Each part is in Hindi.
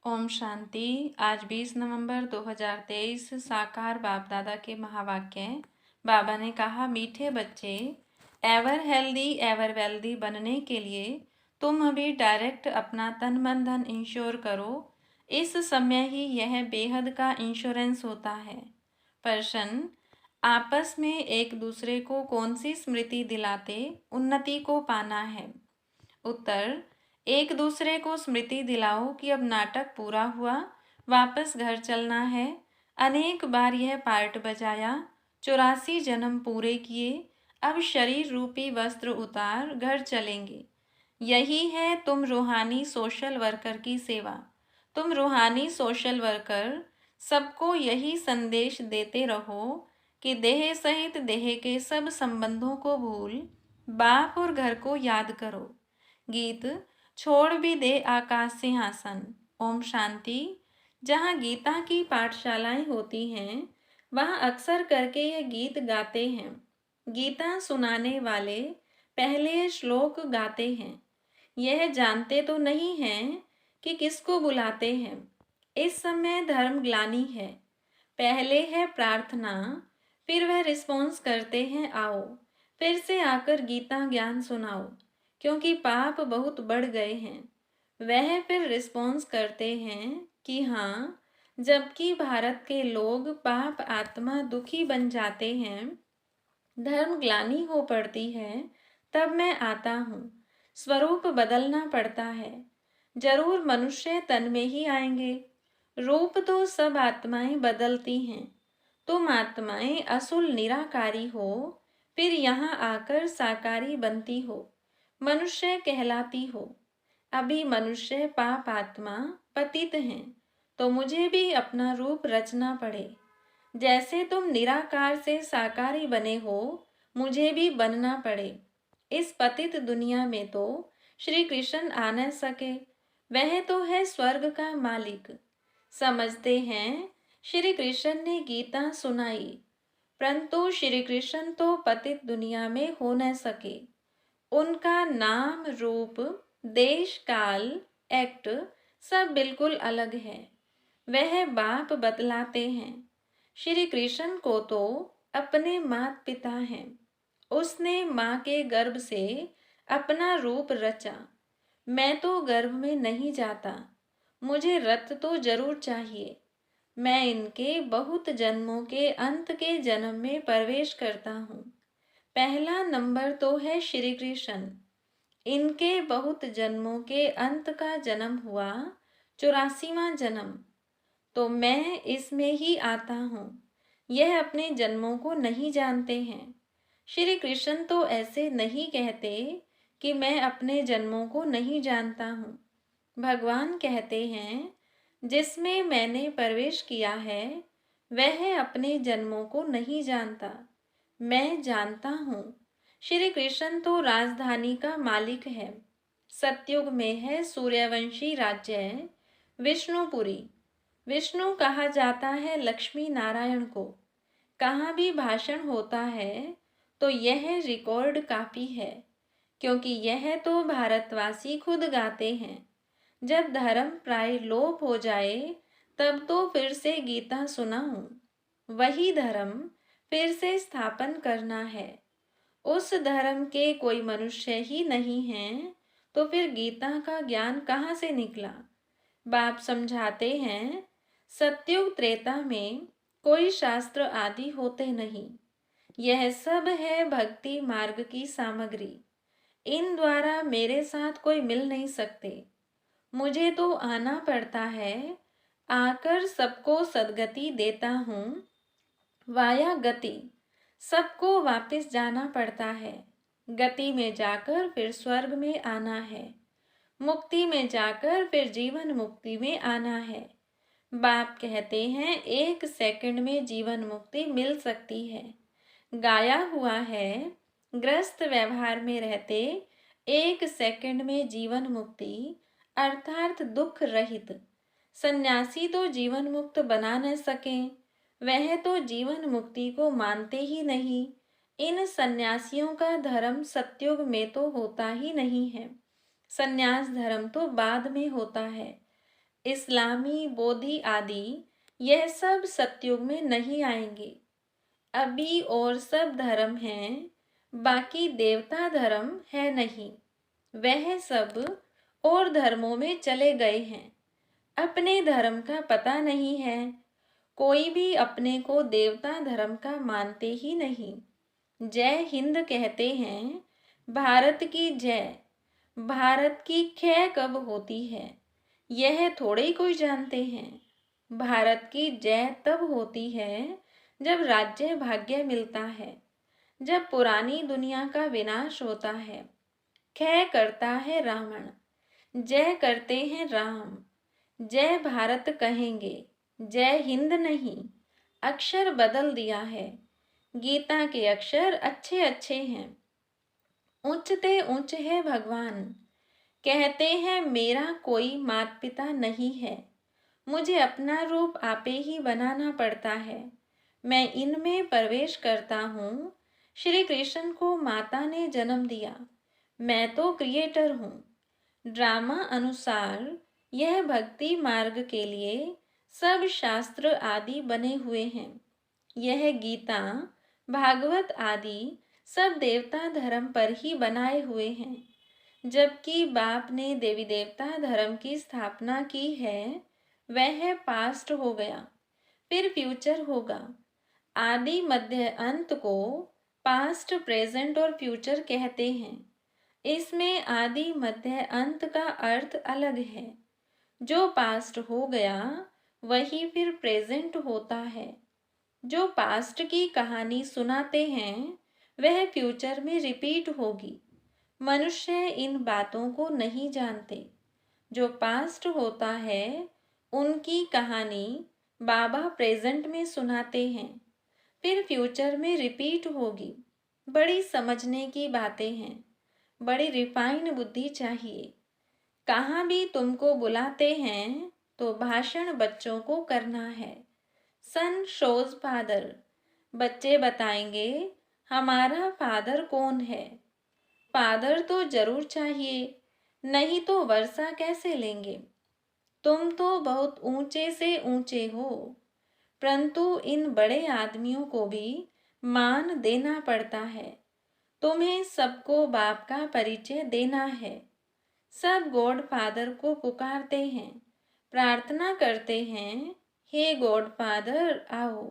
ओम शांति। आज 20 नवंबर 2023 साकार बाप दादा के महावाक्य। बाबा ने कहा, मीठे बच्चे, एवर हेल्दी एवर वेल्दी बनने के लिए तुम अभी डायरेक्ट अपना तन मन धन इंश्योर करो। इस समय ही यह बेहद का इंश्योरेंस होता है। प्रश्न, आपस में एक दूसरे को कौन सी स्मृति दिलाते उन्नति को पाना है? उत्तर, एक दूसरे को स्मृति दिलाओ कि अब नाटक पूरा हुआ, वापस घर चलना है। अनेक बार यह पार्ट बजाया, 84 जन्म पूरे किए, अब शरीर रूपी वस्त्र उतार घर चलेंगे। यही है तुम रूहानी सोशल वर्कर की सेवा। तुम रूहानी सोशल वर्कर सबको यही संदेश देते रहो कि देह सहित देह के सब संबंधों को भूल बाप और घर को याद करो। गीत, छोड़ भी दे आकाश सिंहासन। ओम शांति। जहाँ गीता की पाठशालाएं होती हैं, वहाँ अक्सर करके ये गीत गाते हैं। गीता सुनाने वाले पहले श्लोक गाते हैं। यह जानते तो नहीं हैं कि किसको बुलाते हैं। इस समय धर्म ग्लानि है। पहले है प्रार्थना, फिर वह रिस्पॉन्स करते हैं, आओ फिर से आकर गीता ज्ञान सुनाओ, क्योंकि पाप बहुत बढ़ गए हैं। वह फिर रिस्पॉन्स करते हैं कि हाँ, जबकि भारत के लोग पाप आत्मा दुखी बन जाते हैं, धर्म ग्लानि हो पड़ती है, तब मैं आता हूँ। स्वरूप बदलना पड़ता है। जरूर मनुष्य तन में ही आएंगे। रूप तो सब आत्माएं बदलती हैं। तुम आत्माएं असुल निराकारी हो, फिर यहाँ आकर साकारी बनती हो, मनुष्य कहलाती हो। अभी मनुष्य पाप आत्मा पतित हैं, तो मुझे भी अपना रूप रचना पड़े। जैसे तुम निराकार से साकारी बने हो, मुझे भी बनना पड़े। इस पतित दुनिया में तो श्री कृष्ण आ न सके, वह तो है स्वर्ग का मालिक। समझते हैं श्री कृष्ण ने गीता सुनाई, परंतु श्री कृष्ण तो पतित दुनिया में हो न सके। उनका नाम, रूप, देश, काल, एक्ट सब बिल्कुल अलग है। वह बाप बतलाते हैं। श्री कृष्ण को तो अपने माता पिता हैं। उसने माँ के गर्भ से अपना रूप रचा। मैं तो गर्भ में नहीं जाता, मुझे रथ तो जरूर चाहिए। मैं इनके बहुत जन्मों के अंत के जन्म में प्रवेश करता हूँ। पहला नंबर तो है श्री कृष्ण। इनके बहुत जन्मों के अंत का जन्म हुआ, 84वां जन्म। तो मैं इसमें ही आता हूँ। यह अपने जन्मों को नहीं जानते हैं। श्री कृष्ण तो ऐसे नहीं कहते कि मैं अपने जन्मों को नहीं जानता हूँ। भगवान कहते हैं, जिसमें मैंने प्रवेश किया है, वह अपने जन्मों को नहीं जानता, मैं जानता हूँ। श्री कृष्ण तो राजधानी का मालिक है। सतयुग में है सूर्यवंशी राज्य, विष्णुपुरी। विष्णु कहा जाता है लक्ष्मी नारायण को। कहाँ भी भाषण होता है तो यह रिकॉर्ड काफी है, क्योंकि यह तो भारतवासी खुद गाते हैं। जब धर्म प्राय लोप हो जाए, तब तो फिर से गीता सुनाऊं। वही धर्म फिर से स्थापन करना है। उस धर्म के कोई मनुष्य ही नहीं है, तो फिर गीता का ज्ञान कहाँ से निकला? बाप समझाते हैं, सत्युग त्रेता में कोई शास्त्र आदि होते नहीं। यह सब है भक्ति मार्ग की सामग्री। इन द्वारा मेरे साथ कोई मिल नहीं सकते। मुझे तो आना पड़ता है। आकर सबको सदगति देता हूँ। वाया गति, सबको वापस जाना पड़ता है। गति में जाकर फिर स्वर्ग में आना है। मुक्ति में जाकर फिर जीवन मुक्ति में आना है। बाप कहते हैं, 1 सेकंड में जीवन मुक्ति मिल सकती है। गाया हुआ है, ग्रस्त व्यवहार में रहते 1 सेकंड में जीवन मुक्ति अर्थात दुख रहित। सन्यासी तो जीवन मुक्त बना न सके, वह तो जीवन मुक्ति को मानते ही नहीं। इन सन्यासियों का धर्म सतयुग में तो होता ही नहीं है। सन्यास धर्म तो बाद में होता है। इस्लामी, बोधि आदि यह सब सतयुग में नहीं आएंगे। अभी और सब धर्म हैं, बाकी देवता धर्म है नहीं। वह सब और धर्मों में चले गए हैं, अपने धर्म का पता नहीं है। कोई भी अपने को देवता धर्म का मानते ही नहीं। जय हिंद कहते हैं, भारत की जय। भारत की खे कब होती है, यह थोड़े ही कोई जानते हैं। भारत की जय तब होती है जब राज्य भाग्य मिलता है, जब पुरानी दुनिया का विनाश होता है। खे करता है रावण, जय करते हैं राम। जय भारत कहेंगे, जय हिंद नहीं। अक्षर बदल दिया है, गीता के अक्षर अच्छे अच्छे हैं। ऊंचते ऊंच है भगवान, कहते हैं मेरा कोई माता पिता नहीं है। मुझे अपना रूप आपे ही बनाना पड़ता है। मैं इनमें प्रवेश करता हूँ। श्री कृष्ण को माता ने जन्म दिया, मैं तो क्रिएटर हूँ। ड्रामा अनुसार यह भक्ति मार्ग के लिए सब शास्त्र आदि बने हुए हैं। यह गीता, भागवत आदि सब देवता धर्म पर ही बनाए हुए हैं। जबकि बाप ने देवी देवता धर्म की स्थापना की है, वह पास्ट हो गया, फिर फ्यूचर होगा। आदि मध्य अंत को पास्ट, प्रेजेंट और फ्यूचर कहते हैं। इसमें आदि मध्य अंत का अर्थ अलग है। जो पास्ट हो गया वही फिर प्रेजेंट होता है। जो पास्ट की कहानी सुनाते हैं वह फ्यूचर में रिपीट होगी। मनुष्य इन बातों को नहीं जानते। जो पास्ट होता है उनकी कहानी बाबा प्रेजेंट में सुनाते हैं, फिर फ्यूचर में रिपीट होगी। बड़ी समझने की बातें हैं, बड़ी रिफाइन बुद्धि चाहिए। कहाँ भी तुमको बुलाते हैं तो भाषण बच्चों को करना है। सन शोज फादर, बच्चे बताएंगे हमारा फादर कौन है। फादर तो जरूर चाहिए, नहीं तो वर्षा कैसे लेंगे। तुम तो बहुत ऊंचे से ऊंचे हो, परंतु इन बड़े आदमियों को भी मान देना पड़ता है। तुम्हें सबको बाप का परिचय देना है। सब गॉड फादर को पुकारते हैं, प्रार्थना करते हैं, हे गॉड फादर आओ।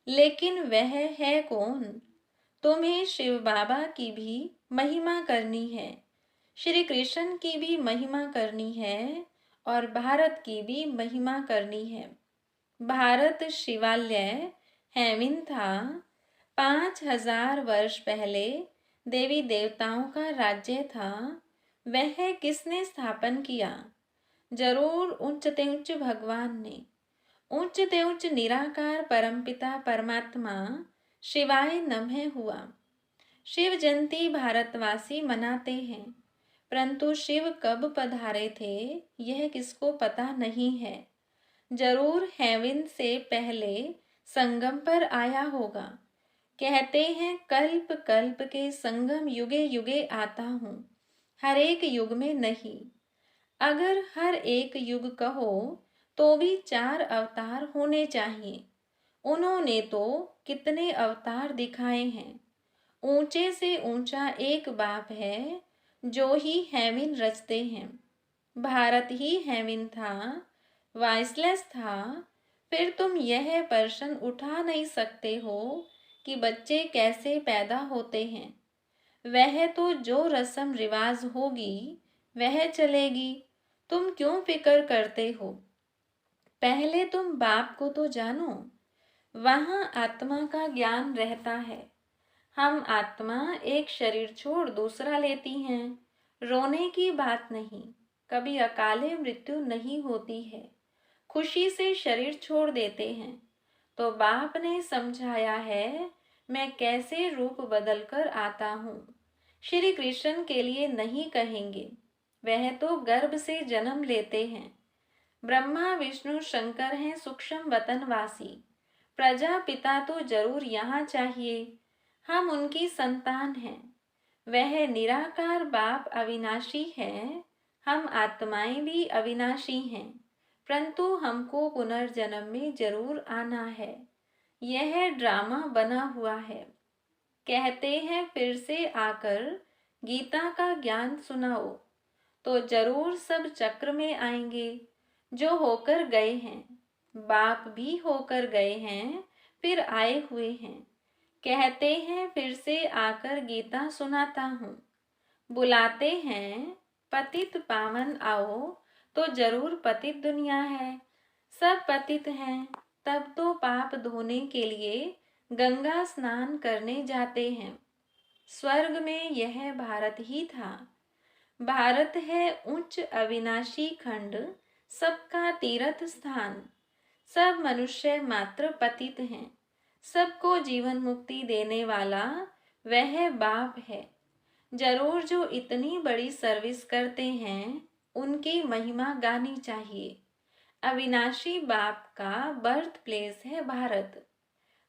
लेकिन वह है कौन। तुम्हें शिव बाबा की भी महिमा करनी है, श्री कृष्ण की भी महिमा करनी है और भारत की भी महिमा करनी है। भारत शिवालय हेमिन था। 5000 वर्ष पहले देवी देवताओं का राज्य था। वह किसने स्थापन किया। जरूर उच्चते उच्च भगवान ने। उच्चते उच्च निराकार परमपिता परमात्मा शिवाय नमः हुआ। शिव जयंती भारतवासी मनाते हैं, परंतु शिव कब पधारे थे यह किसको पता नहीं है। जरूर हेवन से पहले संगम पर आया होगा। कहते हैं कल्प कल्प के संगम युगे युगे आता हूँ, हर एक युग में नहीं। अगर हर एक युग कहो तो भी 4 अवतार होने चाहिए। उन्होंने तो कितने अवतार दिखाए हैं। ऊंचे से ऊंचा एक बाप है जो ही हेवन रचते हैं। भारत ही हेवन था, वाइसलेस था। फिर तुम यह प्रश्न उठा नहीं सकते हो कि बच्चे कैसे पैदा होते हैं। वह तो जो रस्म रिवाज होगी वह चलेगी। तुम क्यों फिक्र करते हो। पहले तुम बाप को तो जानो, वहां आत्मा का ज्ञान रहता है। हम आत्मा एक शरीर छोड़ दूसरा लेती हैं। रोने की बात नहीं, कभी अकाले मृत्यु नहीं होती है। खुशी से शरीर छोड़ देते हैं। तो बाप ने समझाया है मैं कैसे रूप बदल कर आता हूँ। श्री कृष्ण के लिए नहीं कहेंगे, वह तो गर्भ से जन्म लेते हैं। ब्रह्मा विष्णु शंकर हैं सूक्ष्म वतनवासी। प्रजापिता तो जरूर यहाँ चाहिए। हम उनकी संतान हैं। वह निराकार बाप अविनाशी है, हम आत्माएं भी अविनाशी हैं। परंतु हमको पुनर्जन्म में जरूर आना है। यह ड्रामा बना हुआ है। कहते हैं फिर से आकर गीता का ज्ञान सुनाओ, तो जरूर सब चक्र में आएंगे जो होकर गए हैं। बाप भी होकर गए हैं, फिर आए हुए हैं। कहते हैं फिर से आकर गीता सुनाता हूँ। बुलाते हैं पतित पावन आओ, तो जरूर पतित दुनिया है। सब पतित हैं, तब तो पाप धोने के लिए गंगा स्नान करने जाते हैं। स्वर्ग में यह भारत ही था। भारत है उच्च अविनाशी खंड, सबका तीर्थ स्थान। सब मनुष्य मात्र पतित हैं। सबको जीवन मुक्ति देने वाला वह बाप है। जरूर जो इतनी बड़ी सर्विस करते हैं, उनकी महिमा गानी चाहिए। अविनाशी बाप का बर्थ प्लेस है भारत।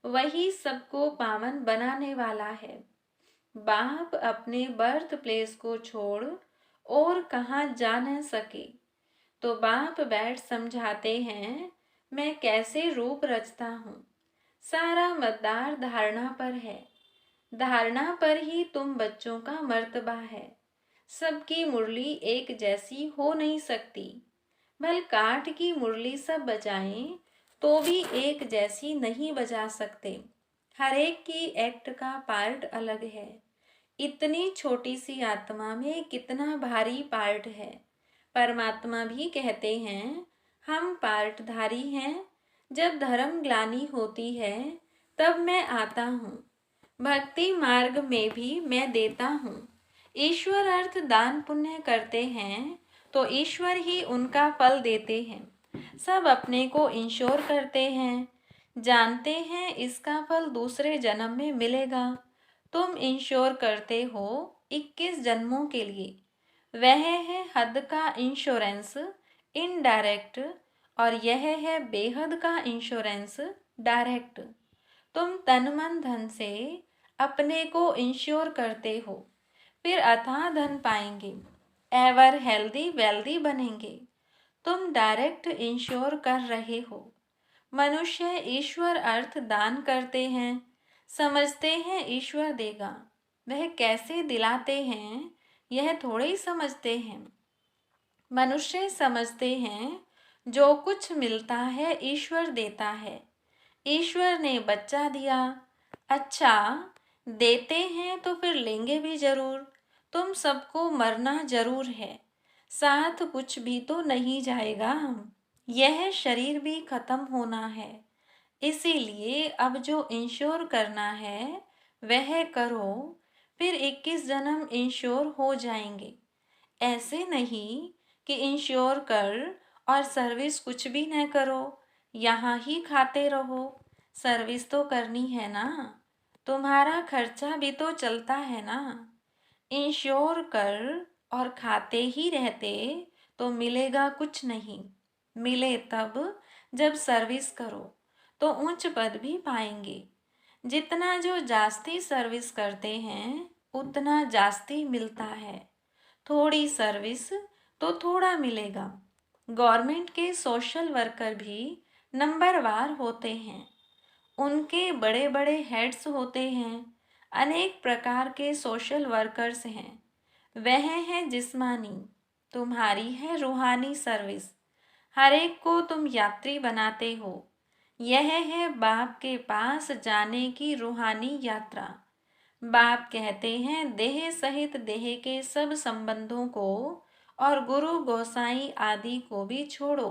वही सबको पावन बनाने वाला है। बाप अपने बर्थ प्लेस को छोड़ और कहाँ जा न सके, तो बाप बैठ समझाते हैं मैं कैसे रूप रचता हूँ। सारा मदार धारणा पर है। धारणा पर ही तुम बच्चों का मर्तबा है। सबकी मुरली एक जैसी हो नहीं सकती। भल काठ की मुरली सब बजाएं तो भी एक जैसी नहीं बजा सकते। हर एक की एक्ट का पार्ट अलग है। इतनी छोटी सी आत्मा में कितना भारी पार्ट है। परमात्मा भी कहते हैं हम पार्टधारी हैं। जब धर्म ग्लानि होती है तब मैं आता हूँ। भक्ति मार्ग में भी मैं देता हूँ। ईश्वर अर्थ दान पुण्य करते हैं तो ईश्वर ही उनका फल देते हैं। सब अपने को इंश्योर करते हैं, जानते हैं इसका फल दूसरे जन्म में मिलेगा। तुम इंश्योर करते हो 21 जन्मों के लिए। वह है हद का इंश्योरेंस इनडायरेक्ट, और यह है बेहद का इंश्योरेंस डायरेक्ट। तुम तन मन धन से अपने को इंश्योर करते हो, फिर अथाह धन पाएंगे, एवर हेल्दी वेल्दी बनेंगे। तुम डायरेक्ट इंश्योर कर रहे हो। मनुष्य ईश्वर अर्थ दान करते हैं, समझते हैं ईश्वर देगा। वह कैसे दिलाते हैं यह थोड़े ही समझते हैं। मनुष्य समझते हैं जो कुछ मिलता है ईश्वर देता है। ईश्वर ने बच्चा दिया, अच्छा देते हैं तो फिर लेंगे भी जरूर। तुम सबको मरना जरूर है, साथ कुछ भी तो नहीं जाएगा। यह शरीर भी खत्म होना है। इसीलिए अब जो इंश्योर करना है वह करो, फिर 21 जन्म इंश्योर हो जाएंगे। ऐसे नहीं कि इंश्योर कर और सर्विस कुछ भी न करो, यहाँ ही खाते रहो। सर्विस तो करनी है ना, तुम्हारा खर्चा भी तो चलता है ना। इंश्योर कर और खाते ही रहते तो मिलेगा कुछ नहीं। मिले तब जब सर्विस करो तो उच्च पद भी पाएंगे। जितना जो जास्ती सर्विस करते हैं उतना जास्ती मिलता है। थोड़ी सर्विस तो थोड़ा मिलेगा। गवर्नमेंट के सोशल वर्कर भी नंबरवार होते हैं। उनके बड़े बड़े हेड्स होते हैं। अनेक प्रकार के सोशल वर्कर्स हैं। वह है जिस्मानी, तुम्हारी है रूहानी सर्विस। हर एक को तुम यात्री बनाते हो। यह है बाप के पास जाने की रूहानी यात्रा। बाप कहते हैं देह सहित देह के सब संबंधों को और गुरु गोसाई आदि को भी छोड़ो।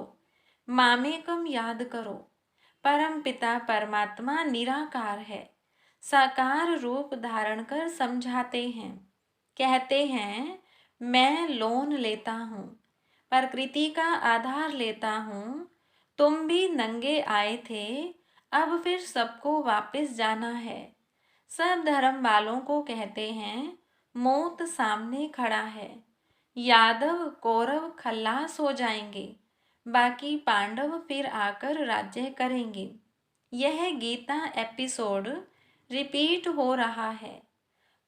मामेकम याद करो। परम पिता परमात्मा निराकार है। साकार रूप धारण कर समझाते हैं। कहते हैं मैं लोन लेता हूँ, प्रकृति का आधार लेता हूँ। तुम भी नंगे आए थे, अब फिर सबको वापस जाना है। सब धर्म वालों को कहते हैं मौत सामने खड़ा है। यादव कौरव खल्लास हो जाएंगे, बाकी पांडव फिर आकर राज्य करेंगे। यह गीता एपिसोड रिपीट हो रहा है।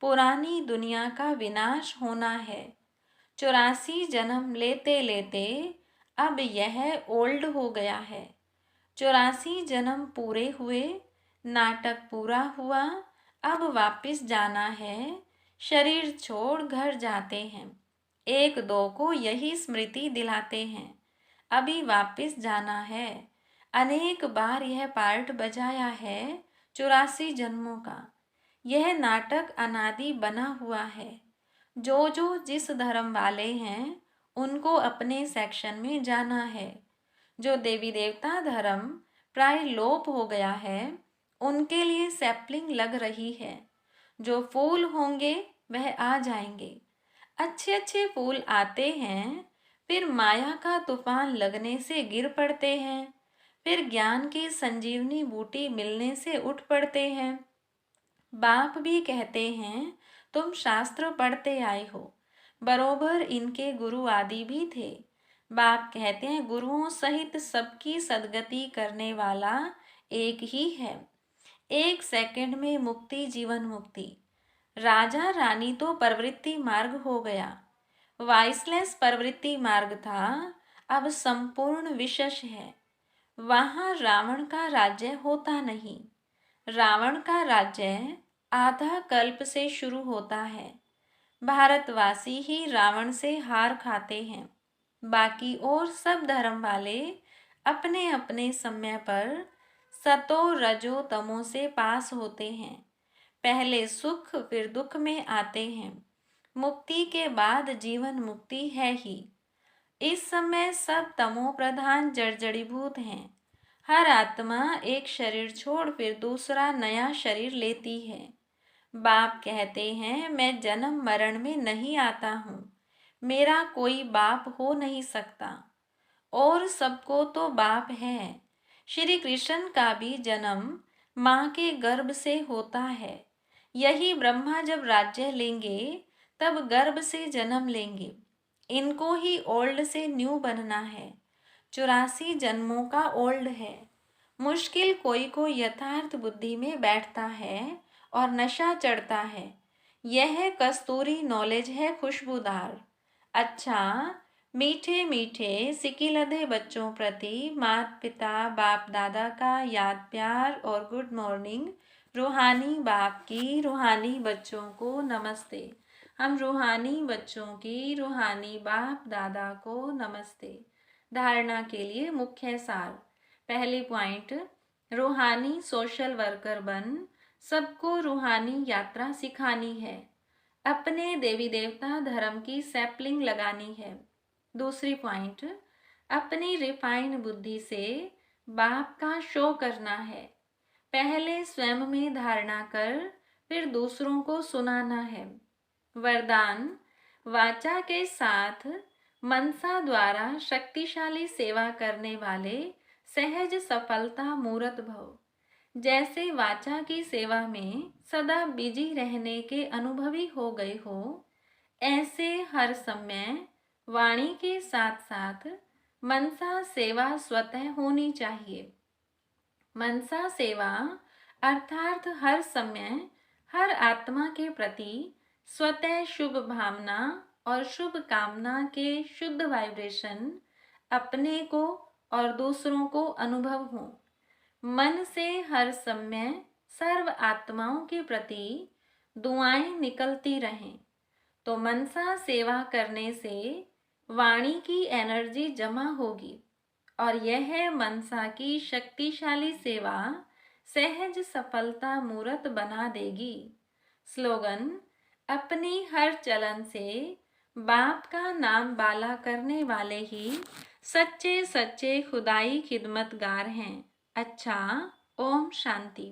पुरानी दुनिया का विनाश होना है। 84 जन्म लेते लेते अब यह ओल्ड हो गया है। 84 जन्म पूरे हुए, नाटक पूरा हुआ, अब वापिस जाना है, शरीर छोड़ घर जाते हैं। एक दो को यही स्मृति दिलाते हैं, अभी वापिस जाना है। अनेक बार यह पार्ट बजाया है 84 जन्मों का। यह नाटक अनादि बना हुआ है। जो जो जिस धर्म वाले हैं उनको अपने सेक्शन में जाना है। जो देवी देवता धर्म प्राय लोप हो गया है उनके लिए सैपलिंग लग रही है। जो फूल होंगे वह आ जाएंगे। अच्छे अच्छे फूल आते हैं, फिर माया का तूफान लगने से गिर पड़ते हैं, फिर ज्ञान की संजीवनी बूटी मिलने से उठ पड़ते हैं। बाप भी कहते हैं तुम शास्त्र पढ़ते आए हो, बरोबर इनके गुरु आदि भी थे। बाप कहते हैं गुरुओं सहित सबकी सदगति करने वाला एक ही है। 1 सेकंड में मुक्ति, जीवन मुक्ति। राजा रानी तो प्रवृत्ति मार्ग हो गया, वाइसलेस प्रवृत्ति मार्ग था, अब संपूर्ण विशेष है। वहां रावण का राज्य होता नहीं। रावण का राज्य आधा कल्प से शुरू होता है। भारतवासी ही रावण से हार खाते हैं। बाकी और सब धर्म वाले अपने अपने समय पर सतो रजो तमो से पास होते हैं। पहले सुख फिर दुख में आते हैं। मुक्ति के बाद जीवन मुक्ति है ही। इस समय सब तमो प्रधान जड़जड़ीभूत हैं। हर आत्मा एक शरीर छोड़ फिर दूसरा नया शरीर लेती है। बाप कहते हैं मैं जन्म मरण में नहीं आता हूँ, मेरा कोई बाप हो नहीं सकता, और सबको तो बाप है। श्री कृष्ण का भी जन्म माँ के गर्भ से होता है। यही ब्रह्मा जब राज्य लेंगे तब गर्भ से जन्म लेंगे। इनको ही ओल्ड से न्यू बनना है। 84 जन्मों का ओल्ड है। मुश्किल कोई को यथार्थ बुद्धि में बैठता है और नशा चढ़ता है। यह कस्तूरी नॉलेज है खुशबूदार। अच्छा, मीठे मीठे सिकिलधे बच्चों प्रति माता पिता बाप दादा का याद प्यार और गुड मॉर्निंग। रूहानी बाप की रूहानी बच्चों को नमस्ते। हम रूहानी बच्चों की रूहानी बाप दादा को नमस्ते। धारणा के लिए मुख्य सार। पहली पॉइंट, रूहानी सोशल वर्कर बन सबको रूहानी यात्रा सिखानी है। अपने देवी देवता धर्म की सैपलिंग लगानी है। दूसरी पॉइंट, अपनी रिफाइंड बुद्धि से बाप का शो करना है। पहले स्वयं में धारणा कर फिर दूसरों को सुनाना है। वरदान, वाचा के साथ मनसा द्वारा शक्तिशाली सेवा करने वाले सहज सफलता मूर्त भव। जैसे वाचा की सेवा में सदा बिजी रहने के अनुभवी हो गए हो, ऐसे हर समय वाणी के साथ साथ मनसा सेवा स्वतः होनी चाहिए। मनसा सेवा अर्थात हर समय हर आत्मा के प्रति स्वतः शुभ भावना और शुभ कामना के शुद्ध वाइब्रेशन अपने को और दूसरों को अनुभव हो। मन से हर समय सर्व आत्माओं के प्रति दुआएं निकलती रहें। तो मनसा सेवा करने से वाणी की एनर्जी जमा होगी और यह मनसा की शक्तिशाली सेवा सहज सफलता मूर्त बना देगी। स्लोगन, अपनी हर चलन से बाप का नाम बाला करने वाले ही सच्चे सच्चे खुदाई खिदमतगार हैं। अच्छा, ओम शांति।